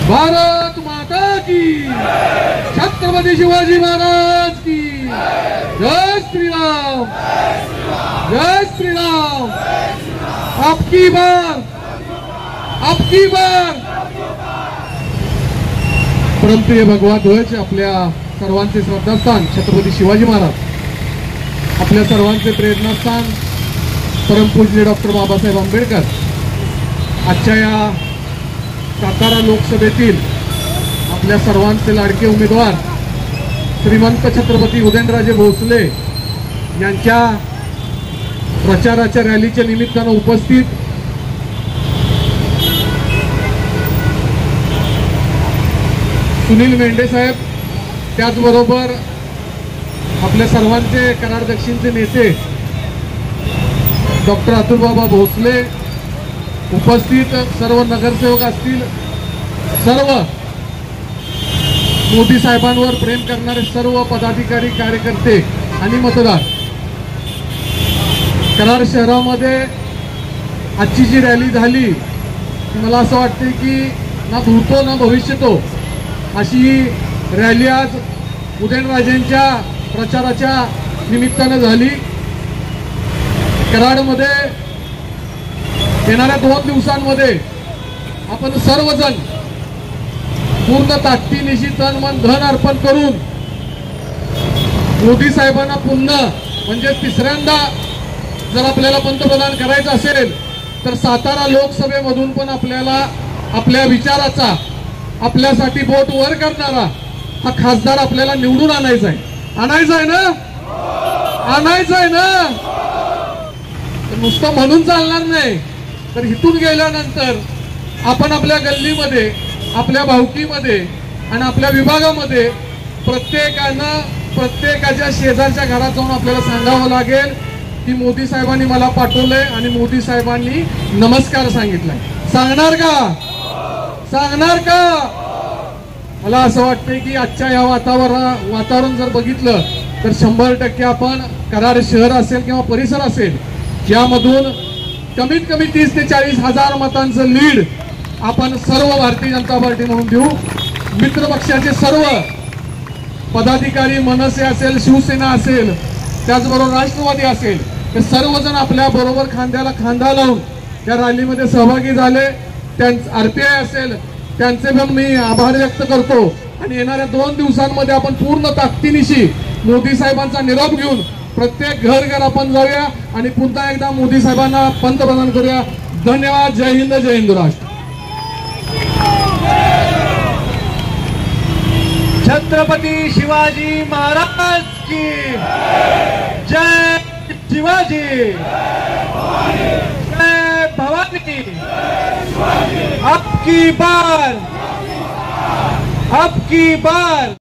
भारत माता की, छत्रपति शिवाजी महाराज की जय श्री राम, जय श्री राम। आपकी बार, आपकी बार। परमप्रिय भगवा ध्वज आपल्या सर्वांचे श्रद्धास्थान छत्रपती शिवाजी महाराज, आपल्या सर्वांचे प्रेरणास्थान परमपूज्य डॉक्टर बाबासाहेब आंबेडकर। आजच्या या सातारा लोकसभेतील आपल्या सर्वांचे लाडके उमेदवार श्रीमंत छत्रपती उदयनराजे भोसले यांच्या प्रचाराच्या रॅलीच्या निमित्तानं उपस्थित सुनील मेंढे साहेब, त्याचबरोबर आपल्या सर्वांचे कराड दक्षिणचे नेते डॉक्टर अतुलबाबा भोसले, उपस्थित सर्व नगरसेवक असतील, सर्व मोदी साहेबांवर प्रेम करणारे सर्व पदाधिकारी, कार्यकर्ते आणि मतदार। कराड शहरामध्ये आजची जी रॅली झाली मला असं वाटते की ना भूतो ना भविष्यतो अशी रॅली आज उदयनराजेंच्या प्रचाराच्या निमित्तानं झाली। कराडमध्ये येणाऱ्या 2 दिवसांमध्ये आपण सर्वजण पूर्ण ताकदीनिशी तन मन धन अर्पण करून मोदी साहेबांना पुन्हा म्हणजे तिसऱ्यांदा जर आपल्याला पंतप्रधान करायचं असेल तर सातारा लोकसभेमधून पण आपल्याला आपल्या विचाराचा, आपल्यासाठी बोट वर करणारा हा खासदार आपल्याला निवडून आणायचा आहे। आणायचा आहे ना, आणायचा आहे ना। नुसतं म्हणून चालणार नाही, तर इथून गेल्यानंतर आपण आपल्या गल्लीमध्ये, आपल्या भावकीमध्ये आणि आपल्या विभागामध्ये प्रत्येकानं प्रत्येकाच्या शेजारच्या घरात जाऊन आपल्याला सांगावं लागेल की मोदी साहेबांनी मला पाठवलंय आणि मोदी साहेबांनी नमस्कार सांगितलाय। सांगणार का, सांगणार का? मला असं वाटतंय की आजच्या या वातावरण जर बघितलं तर 100% आपण कराड शहर असेल किंवा परिसर असेल यामधून कमीत कमी 30 ते 40 हजार मतांचं लीड आपण सर्व भारतीय जनता पार्टी म्हणून देऊ। मित्र पक्षाचे सर्व पदाधिकारी, मनसे असेल, शिवसेना असेल, त्याचबरोबर राष्ट्रवादी असेल, हे सर्वजण आपल्या बरोबर खांद्याला खांदा लावून या रॅलीमध्ये सहभागी झाले। आरपीआय असेल त्यांचे पण मी आभार व्यक्त करतो आणि येणाऱ्या 2 दिवसांमध्ये आपण पूर्ण ताकदीनिशी मोदी साहेबांचा निरोप घेऊन प्रत्येक घर आपण जाऊया आणि पुन्हा एकदा मोदी साहेबांना पंतप्रधान करूया। धन्यवाद। जय हिंद, जय हिंद राष्ट्र। छत्रपती शिवाजी महाराज की जय। शिवाजी जय भवानी। अब की बार